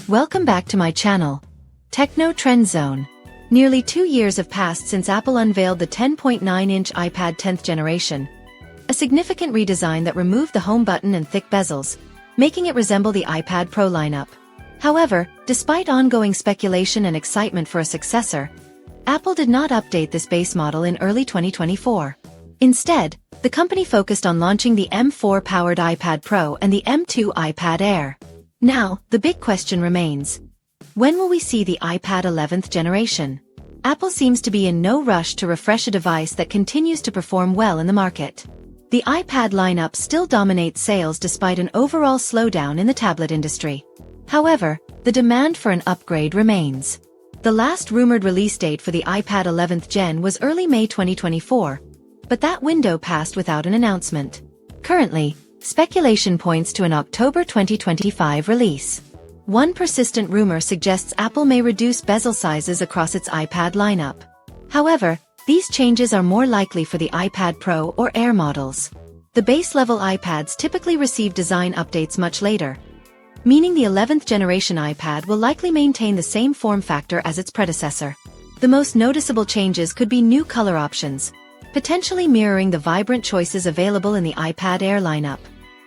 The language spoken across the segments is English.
Welcome back to my channel, Techno Trend Zone. Nearly 2 years have passed since Apple unveiled the 10.9-inch iPad 10th generation, a significant redesign that removed the home button and thick bezels, making it resemble the iPad Pro lineup. However, despite ongoing speculation and excitement for a successor, Apple did not update this base model in early 2024. Instead, the company focused on launching the M4-powered iPad Pro and the M2 iPad Air. Now, the big question remains: when will we see the iPad 11th generation? Apple seems to be in no rush to refresh a device that continues to perform well in the market. The iPad lineup still dominates sales despite an overall slowdown in the tablet industry. However, the demand for an upgrade remains. The last rumored release date for the iPad 11th Gen was early May 2024, but that window passed without an announcement. Currently, speculation points to an October 2025 release. One persistent rumor suggests Apple may reduce bezel sizes across its iPad lineup. However, these changes are more likely for the iPad Pro or Air models. The base-level iPads typically receive design updates much later, meaning the 11th generation iPad will likely maintain the same form factor as its predecessor. The most noticeable changes could be new color options, potentially mirroring the vibrant choices available in the iPad Air lineup.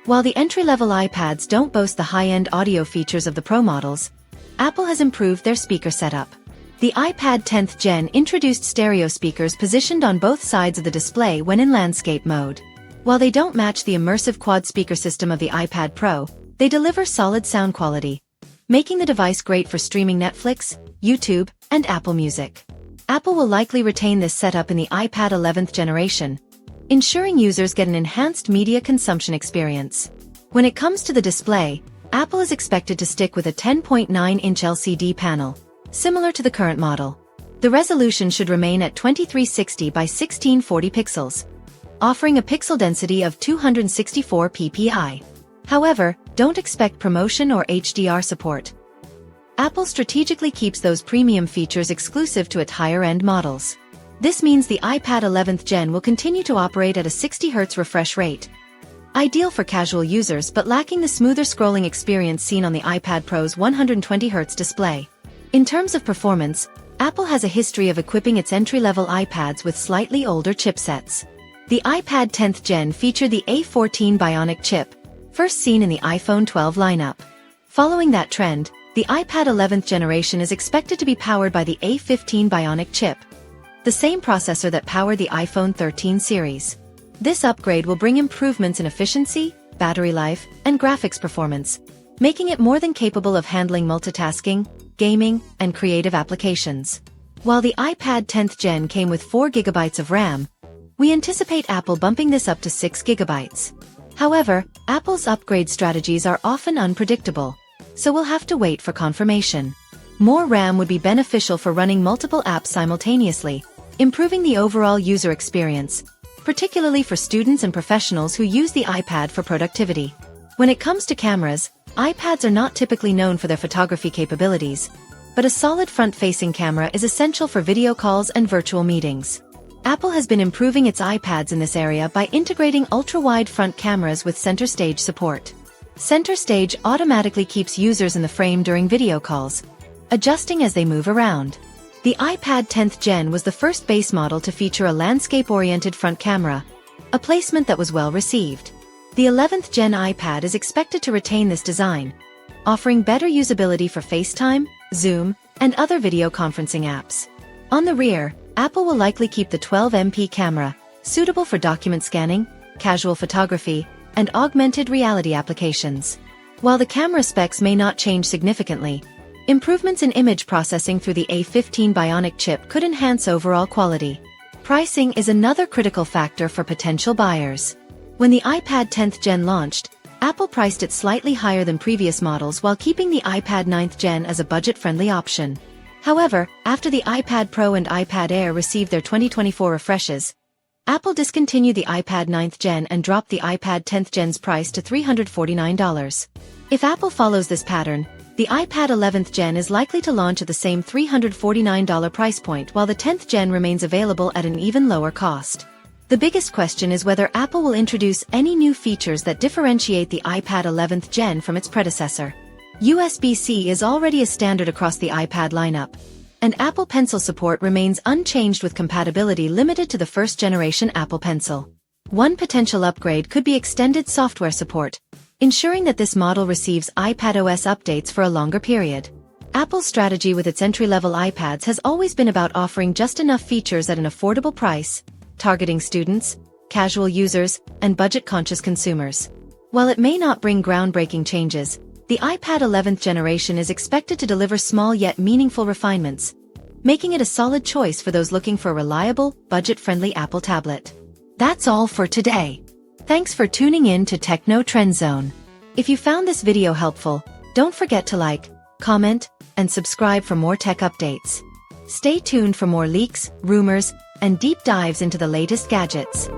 While the entry-level iPads don't boast the high-end audio features of the Pro models, Apple has improved their speaker setup. The iPad 10th Gen introduced stereo speakers positioned on both sides of the display when in landscape mode. While they don't match the immersive quad speaker system of the iPad Pro, they deliver solid sound quality, making the device great for streaming Netflix, YouTube, and Apple Music. Apple will likely retain this setup in the iPad 11th generation, ensuring users get an enhanced media consumption experience. When it comes to the display, Apple is expected to stick with a 10.9-inch LCD panel, similar to the current model. The resolution should remain at 2360 by 1640 pixels, offering a pixel density of 264 ppi. However, don't expect promotion or HDR support. Apple strategically keeps those premium features exclusive to its higher-end models. This means the iPad 11th Gen will continue to operate at a 60 Hz refresh rate, ideal for casual users but lacking the smoother scrolling experience seen on the iPad Pro's 120 Hz display. In terms of performance, Apple has a history of equipping its entry-level iPads with slightly older chipsets. The iPad 10th Gen featured the A14 Bionic chip, first seen in the iPhone 12 lineup. Following that trend, the iPad 11th generation is expected to be powered by the A15 Bionic chip, the same processor that powered the iPhone 13 series. This upgrade will bring improvements in efficiency, battery life, and graphics performance, making it more than capable of handling multitasking, gaming, and creative applications. While the iPad 10th Gen came with 4 GB of RAM, we anticipate Apple bumping this up to 6 GB. However, Apple's upgrade strategies are often unpredictable, so we'll have to wait for confirmation. More RAM would be beneficial for running multiple apps simultaneously, improving the overall user experience, particularly for students and professionals who use the iPad for productivity. When it comes to cameras, iPads are not typically known for their photography capabilities, but a solid front-facing camera is essential for video calls and virtual meetings. Apple has been improving its iPads in this area by integrating ultra-wide front cameras with center stage support. Center stage automatically keeps users in the frame during video calls, adjusting as they move around. The iPad 10th Gen was the first base model to feature a landscape-oriented front camera, a placement that was well received. The 11th Gen iPad is expected to retain this design, offering better usability for FaceTime, Zoom, and other video conferencing apps. On the rear, Apple will likely keep the 12MP camera, suitable for document scanning, casual photography, and augmented reality applications. While the camera specs may not change significantly, improvements in image processing through the A15 Bionic chip could enhance overall quality. Pricing is another critical factor for potential buyers. When the iPad 10th Gen launched, Apple priced it slightly higher than previous models while keeping the iPad 9th Gen as a budget-friendly option. However, after the iPad Pro and iPad Air received their 2024 refreshes, Apple discontinued the iPad 9th Gen and dropped the iPad 10th Gen's price to $349. If Apple follows this pattern, the iPad 11th Gen is likely to launch at the same $349 price point while the 10th Gen remains available at an even lower cost. The biggest question is whether Apple will introduce any new features that differentiate the iPad 11th Gen from its predecessor. USB-C is already a standard across the iPad lineup, and Apple Pencil support remains unchanged with compatibility limited to the first-generation Apple Pencil. One potential upgrade could be extended software support, ensuring that this model receives iPadOS updates for a longer period. Apple's strategy with its entry-level iPads has always been about offering just enough features at an affordable price, targeting students, casual users, and budget-conscious consumers. While it may not bring groundbreaking changes, the iPad 11th generation is expected to deliver small yet meaningful refinements, making it a solid choice for those looking for a reliable, budget-friendly Apple tablet. That's all for today. Thanks for tuning in to Techno Trend Zone. If you found this video helpful, don't forget to like, comment, and subscribe for more tech updates. Stay tuned for more leaks, rumors, and deep dives into the latest gadgets.